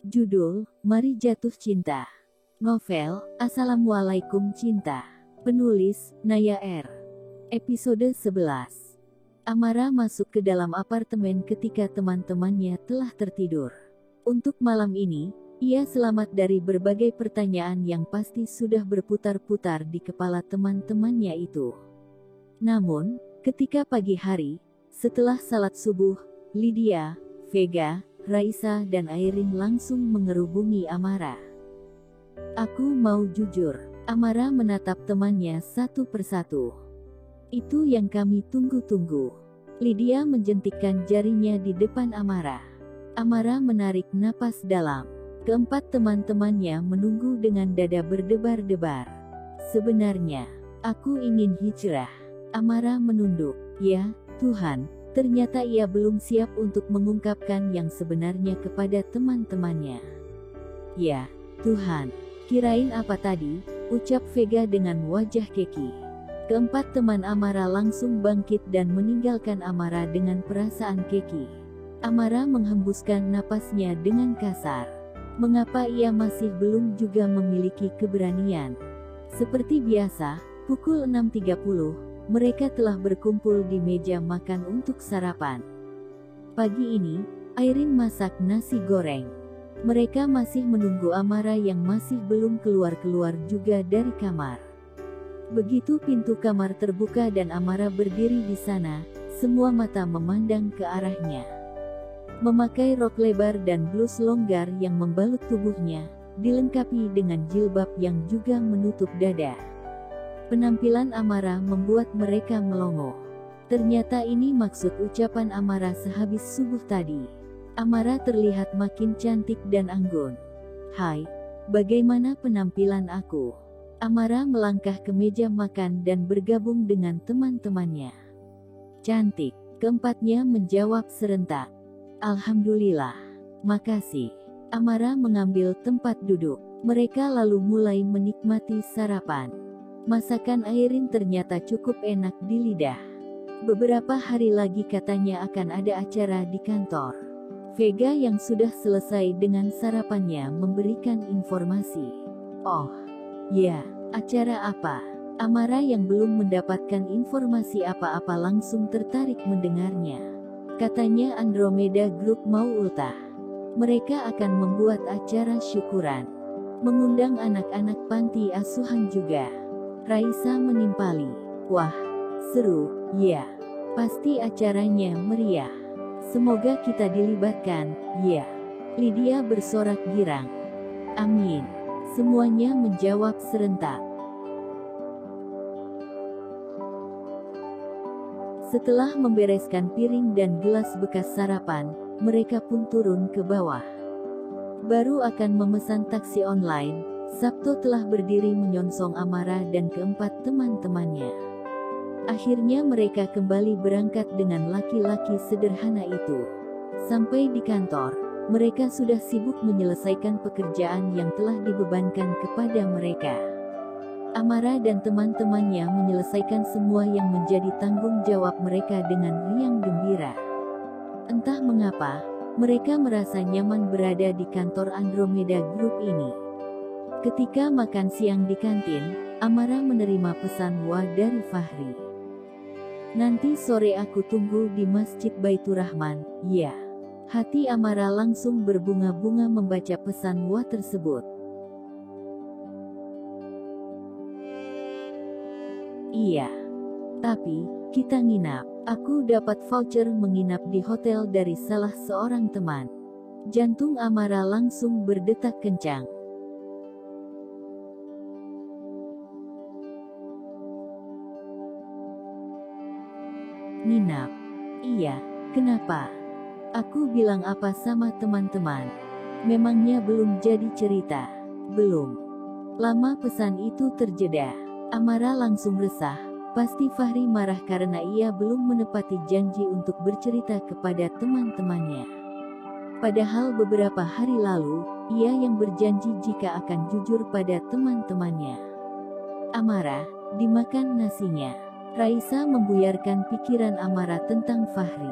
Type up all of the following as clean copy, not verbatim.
Judul, Mari Jatuh Cinta. Novel, Assalamualaikum Cinta. Penulis, Naya R. Episode 11. Amara masuk ke dalam apartemen ketika teman-temannya telah tertidur. Untuk malam ini, ia selamat dari berbagai pertanyaan yang pasti sudah berputar-putar di kepala teman-temannya itu. Namun, ketika pagi hari, setelah salat subuh, Lydia, Vega, Raisa dan Airin langsung mengerubungi Amara. Aku mau jujur, Amara menatap temannya satu persatu. Itu yang kami tunggu-tunggu. Lydia menjentikkan jarinya di depan Amara. Amara menarik napas dalam. Keempat teman-temannya menunggu dengan dada berdebar-debar. Sebenarnya, aku ingin hijrah. Amara menunduk. Ya, Tuhan, ternyata ia belum siap untuk mengungkapkan yang sebenarnya kepada teman-temannya. Ya, Tuhan, kirain apa tadi, ucap Vega dengan wajah keki. Keempat teman Amara langsung bangkit dan meninggalkan Amara dengan perasaan keki. Amara menghembuskan napasnya dengan kasar. Mengapa ia masih belum juga memiliki keberanian? Seperti biasa, pukul 6.30, mereka telah berkumpul di meja makan untuk sarapan. Pagi ini, Airin masak nasi goreng. Mereka masih menunggu Amara yang masih belum keluar-keluar juga dari kamar. Begitu pintu kamar terbuka dan Amara berdiri di sana, semua mata memandang ke arahnya. Memakai rok lebar dan blus longgar yang membalut tubuhnya, dilengkapi dengan jilbab yang juga menutup dada. Penampilan Amara membuat mereka melongo. Ternyata ini maksud ucapan Amara sehabis subuh tadi. Amara terlihat makin cantik dan anggun. Hai, bagaimana penampilan aku? Amara melangkah ke meja makan dan bergabung dengan teman-temannya. Cantik, keempatnya menjawab serentak. Alhamdulillah, makasih. Amara mengambil tempat duduk. Mereka lalu mulai menikmati sarapan. Masakan Airin ternyata cukup enak di lidah. Beberapa hari lagi katanya akan ada acara di kantor. Vega yang sudah selesai dengan sarapannya memberikan informasi. Oh, ya, acara apa? Amara yang belum mendapatkan informasi apa-apa langsung tertarik mendengarnya. Katanya Andromeda Group mau ultah. Mereka akan membuat acara syukuran. Mengundang anak-anak panti asuhan juga. Raisa menimpali. Wah, seru, ya. Pasti acaranya meriah. Semoga kita dilibatkan, ya. Lydia bersorak girang. Amin. Semuanya menjawab serentak. Setelah membereskan piring dan gelas bekas sarapan, mereka pun turun ke bawah. Baru akan memesan taksi online, Sabto telah berdiri menyongsong Amara dan keempat teman-temannya. Akhirnya mereka kembali berangkat dengan laki-laki sederhana itu. Sampai di kantor, mereka sudah sibuk menyelesaikan pekerjaan yang telah dibebankan kepada mereka. Amara dan teman-temannya menyelesaikan semua yang menjadi tanggung jawab mereka dengan riang gembira. Entah mengapa, mereka merasa nyaman berada di kantor Andromeda Group ini. Ketika makan siang di kantin, Amara menerima pesan Wa dari Fahri. Nanti sore aku tunggu di Masjid Baitur Rahman, ya. Hati Amara langsung berbunga-bunga membaca pesan Wa tersebut. Iya. Tapi, kita nginap. Aku dapat voucher menginap di hotel dari salah seorang teman. Jantung Amara langsung berdetak kencang. Nginap? Iya, kenapa? Aku bilang apa sama teman-teman? Memangnya belum jadi cerita? Belum. Lama pesan itu terjeda. Amara langsung resah. Pasti Fahri marah karena ia belum menepati janji untuk bercerita kepada teman-temannya. Padahal beberapa hari lalu, ia yang berjanji jika akan jujur pada teman-temannya. Amara, dimakan nasinya. Raisa membuyarkan pikiran Amara tentang Fahri.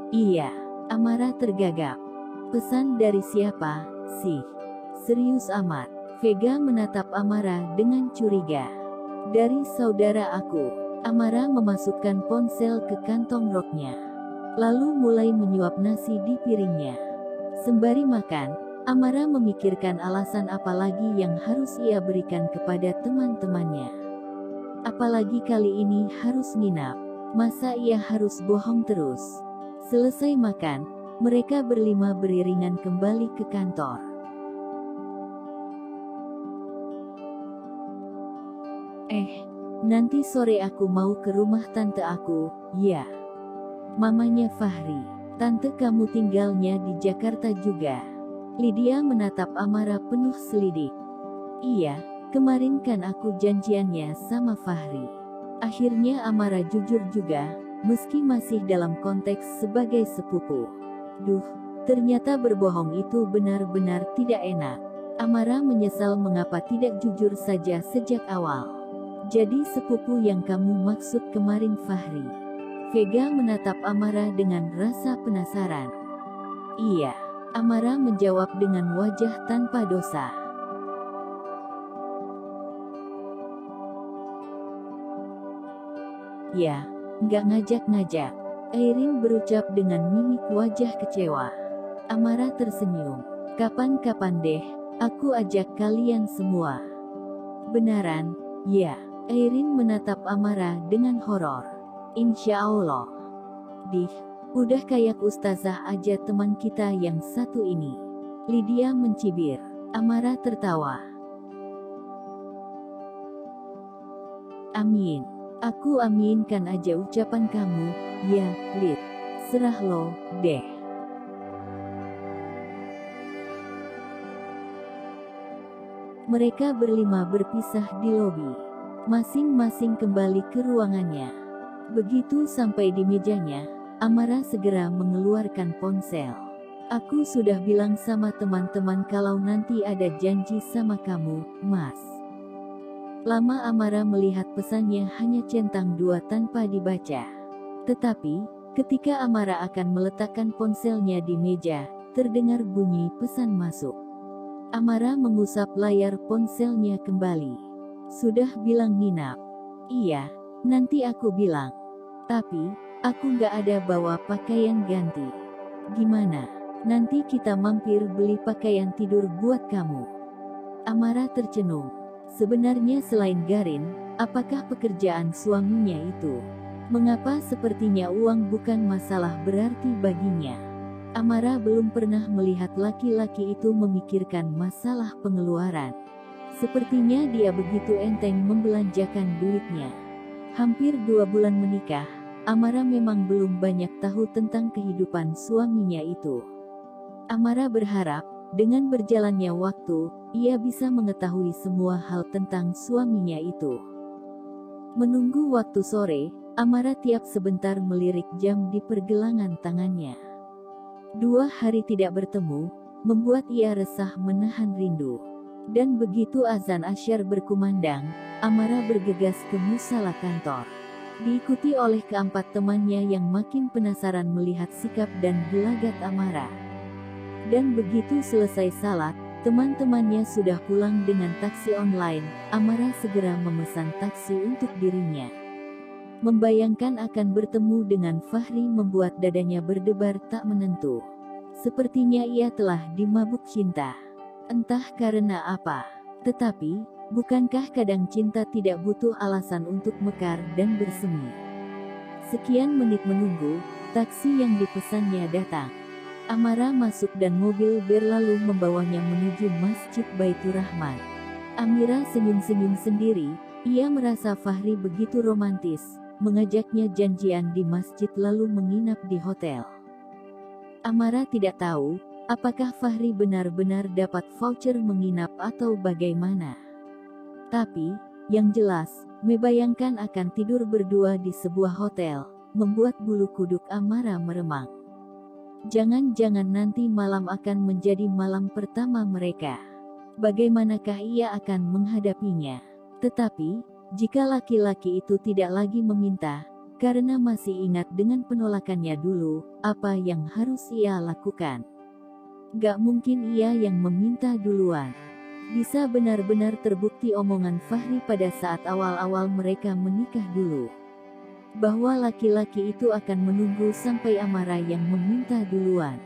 Iya, Amara tergagap. Pesan dari siapa, sih? Serius amat. Vega menatap Amara dengan curiga. Dari saudara aku. Amara memasukkan ponsel ke kantong roknya. Lalu mulai menyuap nasi di piringnya. Sembari makan, Amara memikirkan alasan apa lagi yang harus ia berikan kepada teman-temannya. Apalagi kali ini harus nginap. Masa ia harus bohong terus? Selesai makan, mereka berlima beriringan kembali ke kantor. Nanti sore aku mau ke rumah tante aku, ya. Mamanya Fahri. Tante kamu tinggalnya di Jakarta juga? Lydia menatap Amara penuh selidik. Iya, kemarin kan aku janjiannya sama Fahri. Akhirnya Amara jujur juga, meski masih dalam konteks sebagai sepupu. Duh, ternyata berbohong itu benar-benar tidak enak. Amara menyesal mengapa tidak jujur saja sejak awal. Jadi sepupu yang kamu maksud kemarin Fahri? Vega menatap Amara dengan rasa penasaran. Iya, Amara menjawab dengan wajah tanpa dosa. Ya, nggak ngajak-ngajak. Airin berucap dengan mimik wajah kecewa. Amara tersenyum. Kapan-kapan deh, aku ajak kalian semua. Benaran? Ya. Airin menatap Amara dengan horor. Insya Allah. Dih, udah kayak ustazah aja teman kita yang satu ini. Lydia mencibir. Amara tertawa. Amin. Aku aminkan aja ucapan kamu, ya, Lid. Serah lo, deh. Mereka berlima berpisah di lobi. Masing-masing kembali ke ruangannya. Begitu sampai di mejanya, Amara segera mengeluarkan ponsel. Aku sudah bilang sama teman-teman kalau nanti ada janji sama kamu, Mas. Lama Amara melihat pesannya hanya centang dua tanpa dibaca. Tetapi, ketika Amara akan meletakkan ponselnya di meja, terdengar bunyi pesan masuk. Amara mengusap layar ponselnya kembali. Sudah bilang nginap? Iya, nanti aku bilang. Tapi, aku nggak ada bawa pakaian ganti. Gimana? Nanti kita mampir beli pakaian tidur buat kamu. Amara tercenung. Sebenarnya selain Garin, apakah pekerjaan suaminya itu? Mengapa sepertinya uang bukan masalah berarti baginya? Amara belum pernah melihat laki-laki itu memikirkan masalah pengeluaran. Sepertinya dia begitu enteng membelanjakan duitnya. Hampir 2 bulan menikah, Amara memang belum banyak tahu tentang kehidupan suaminya itu. Amara berharap, dengan berjalannya waktu, ia bisa mengetahui semua hal tentang suaminya itu. Menunggu waktu sore, Amara tiap sebentar melirik jam di pergelangan tangannya. 2 hari tidak bertemu, membuat ia resah menahan rindu. Dan begitu azan asyar berkumandang, Amara bergegas ke musala kantor. Diikuti oleh keempat temannya yang makin penasaran melihat sikap dan gelagat Amara. Dan begitu selesai salat, teman-temannya sudah pulang dengan taksi online. Amara segera memesan taksi untuk dirinya. Membayangkan akan bertemu dengan Fahri membuat dadanya berdebar tak menentu. Sepertinya ia telah dimabuk cinta. Entah karena apa. Tetapi, bukankah kadang cinta tidak butuh alasan untuk mekar dan bersemi? Sekian menit menunggu, taksi yang dipesannya datang. Amara masuk dan mobil berlalu membawanya menuju Masjid Baitur Rahman. Amira senyum-senyum sendiri, ia merasa Fahri begitu romantis, mengajaknya janjian di masjid lalu menginap di hotel. Amara tidak tahu, apakah Fahri benar-benar dapat voucher menginap atau bagaimana. Tapi, yang jelas, membayangkan akan tidur berdua di sebuah hotel, membuat bulu kuduk Amara meremang. Jangan-jangan nanti malam akan menjadi malam pertama mereka. Bagaimanakah ia akan menghadapinya? Tetapi, jika laki-laki itu tidak lagi meminta, karena masih ingat dengan penolakannya dulu, apa yang harus ia lakukan? Gak mungkin ia yang meminta duluan. Bisa benar-benar terbukti omongan Fahri pada saat awal-awal mereka menikah dulu. Bahwa laki-laki itu akan menunggu sampai Amara yang meminta duluan.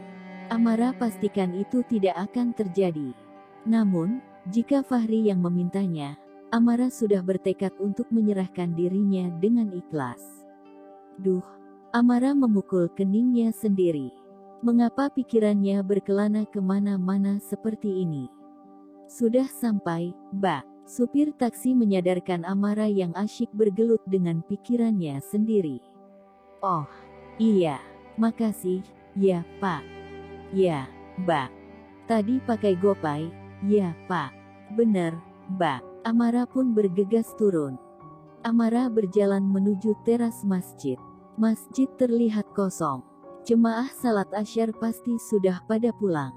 Amara pastikan itu tidak akan terjadi. Namun, jika Fahri yang memintanya, Amara sudah bertekad untuk menyerahkan dirinya dengan ikhlas. Duh, Amara memukul keningnya sendiri. Mengapa pikirannya berkelana kemana-mana seperti ini? Sudah sampai, Mbak. Supir taksi menyadarkan Amara yang asyik bergelut dengan pikirannya sendiri. Oh, iya, makasih, ya Pak. Ya, Mbak. Tadi pakai GoPay, ya Pak. Bener, Mbak. Amara pun bergegas turun. Amara berjalan menuju teras masjid. Masjid terlihat kosong. Jemaah salat Asyar pasti sudah pada pulang.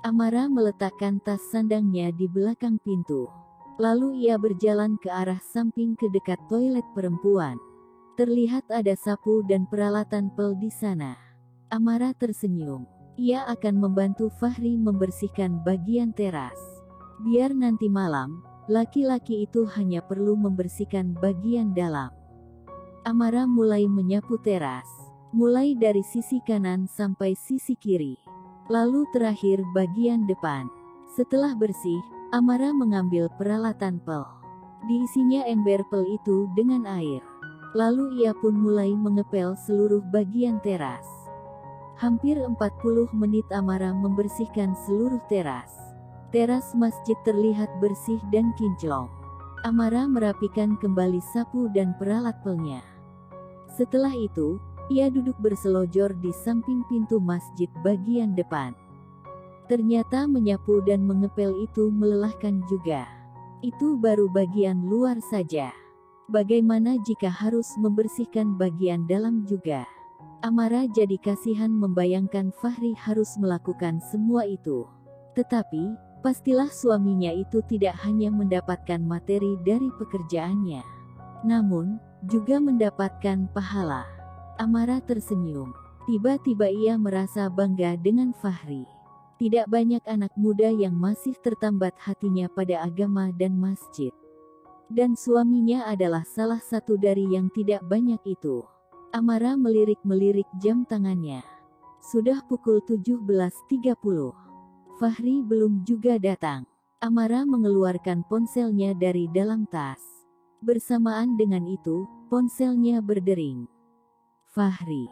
Amara meletakkan tas sandangnya di belakang pintu. Lalu ia berjalan ke arah samping ke dekat toilet perempuan. Terlihat ada sapu dan peralatan pel di sana. Amara tersenyum. Ia akan membantu Fahri membersihkan bagian teras. Biar nanti malam, laki-laki itu hanya perlu membersihkan bagian dalam. Amara mulai menyapu teras. Mulai dari sisi kanan sampai sisi kiri. Lalu terakhir bagian depan. Setelah bersih, Amara mengambil peralatan pel. Diisinya ember pel itu dengan air. Lalu ia pun mulai mengepel seluruh bagian teras. Hampir 40 menit Amara membersihkan seluruh teras. Teras masjid terlihat bersih dan kinclong. Amara merapikan kembali sapu dan peralat pelnya. Setelah itu, ia duduk berselojor di samping pintu masjid bagian depan. Ternyata menyapu dan mengepel itu melelahkan juga. Itu baru bagian luar saja. Bagaimana jika harus membersihkan bagian dalam juga? Amara jadi kasihan membayangkan Fahri harus melakukan semua itu. Tetapi, pastilah suaminya itu tidak hanya mendapatkan materi dari pekerjaannya, namun juga mendapatkan pahala. Amara tersenyum. Tiba-tiba ia merasa bangga dengan Fahri. Tidak banyak anak muda yang masih tertambat hatinya pada agama dan masjid. Dan suaminya adalah salah satu dari yang tidak banyak itu. Amara melirik-melirik jam tangannya. Sudah pukul 17.30. Fahri belum juga datang. Amara mengeluarkan ponselnya dari dalam tas. Bersamaan dengan itu, ponselnya berdering. Fahri.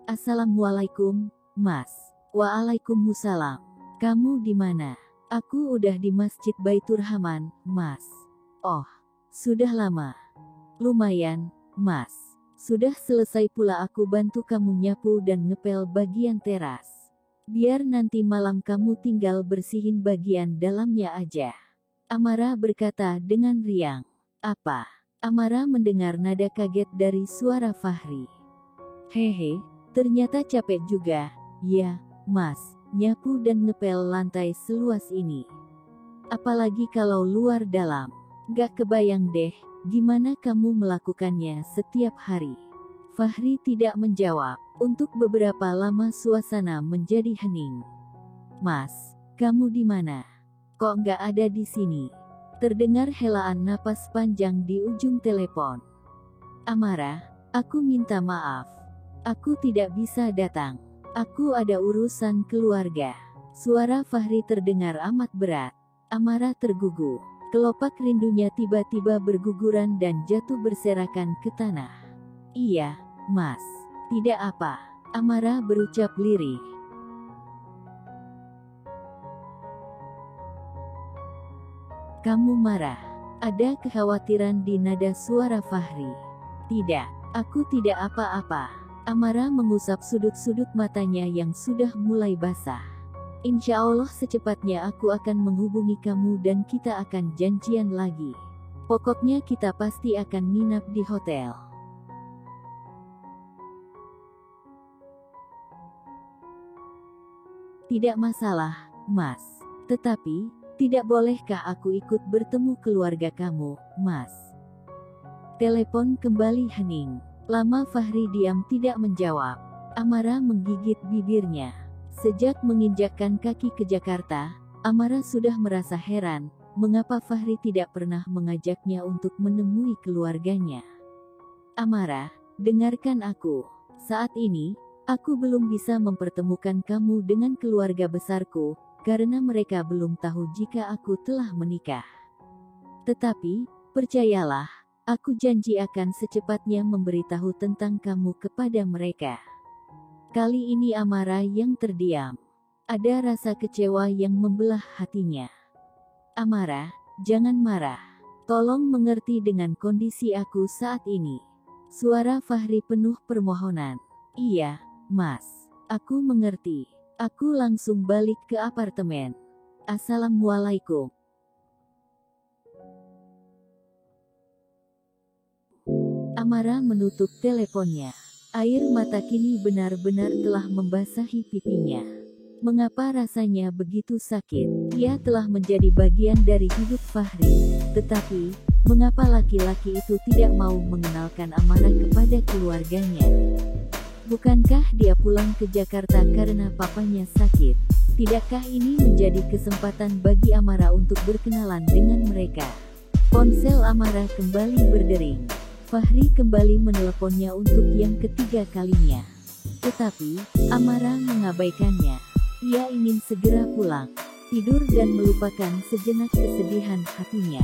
Assalamualaikum, Mas. Waalaikumsalam. Kamu di mana? Aku udah di Masjid Baitur Rahman, Mas. Oh, sudah lama. Lumayan, Mas. Sudah selesai pula aku bantu kamu nyapu dan ngepel bagian teras. Biar nanti malam kamu tinggal bersihin bagian dalamnya aja. Amara berkata dengan riang. Apa? Amara mendengar nada kaget dari suara Fahri. Hehe, ternyata capek juga, ya, Mas, nyapu dan ngepel lantai seluas ini. Apalagi kalau luar dalam. Gak kebayang deh, gimana kamu melakukannya setiap hari. Fahri tidak menjawab. Untuk beberapa lama suasana menjadi hening. Mas, kamu di mana? Kok gak ada di sini? Terdengar helaan napas panjang di ujung telepon. Amara, aku minta maaf. Aku tidak bisa datang. Aku ada urusan keluarga. Suara Fahri terdengar amat berat. Amara tergugu. Kelopak rindunya tiba-tiba berguguran dan jatuh berserakan ke tanah. Iya, Mas. Tidak apa. Amara berucap lirih. Kamu marah? Ada kekhawatiran di nada suara Fahri. Tidak, aku tidak apa-apa. Amara mengusap sudut-sudut matanya yang sudah mulai basah. Insya Allah secepatnya aku akan menghubungi kamu dan kita akan janjian lagi. Pokoknya kita pasti akan nginap di hotel. Tidak masalah, Mas. Tetapi, tidak bolehkah aku ikut bertemu keluarga kamu, Mas? Telepon kembali hening. Lama Fahri diam tidak menjawab. Amara menggigit bibirnya. Sejak menginjakkan kaki ke Jakarta, Amara sudah merasa heran, mengapa Fahri tidak pernah mengajaknya untuk menemui keluarganya. Amara, dengarkan aku. Saat ini, aku belum bisa mempertemukan kamu dengan keluarga besarku, karena mereka belum tahu jika aku telah menikah. Tetapi, percayalah, aku janji akan secepatnya memberitahu tentang kamu kepada mereka. Kali ini Amara yang terdiam. Ada rasa kecewa yang membelah hatinya. Amara, jangan marah. Tolong mengerti dengan kondisi aku saat ini. Suara Fahri penuh permohonan. Iya, Mas. Aku mengerti. Aku langsung balik ke apartemen. Assalamualaikum. Amara menutup teleponnya. Air mata kini benar-benar telah membasahi pipinya. Mengapa rasanya begitu sakit? Ia telah menjadi bagian dari hidup Fahri, tetapi mengapa laki-laki itu tidak mau mengenalkan Amara kepada keluarganya? Bukankah dia pulang ke Jakarta karena papanya sakit? Tidakkah ini menjadi kesempatan bagi Amara untuk berkenalan dengan mereka? Ponsel Amara kembali berdering. Fahri kembali meneleponnya untuk yang ketiga kalinya. Tetapi, Amara mengabaikannya. Ia ingin segera pulang, tidur dan melupakan sejenak kesedihan hatinya.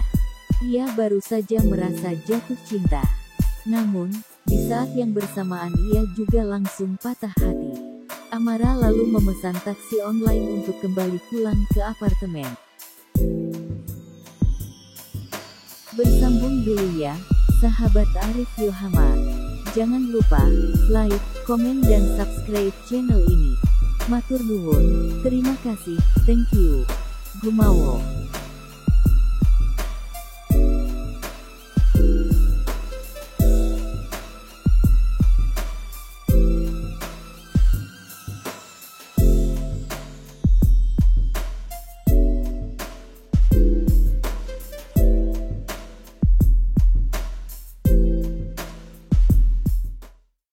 Ia baru saja merasa jatuh cinta. Namun, di saat yang bersamaan ia juga langsung patah hati. Amara lalu memesan taksi online untuk kembali pulang ke apartemen. Bersambung dulu ya, sahabat Arif Yohama. Jangan lupa like, komen dan subscribe channel ini. Matur nuwun, terima kasih, thank you. Gumawo.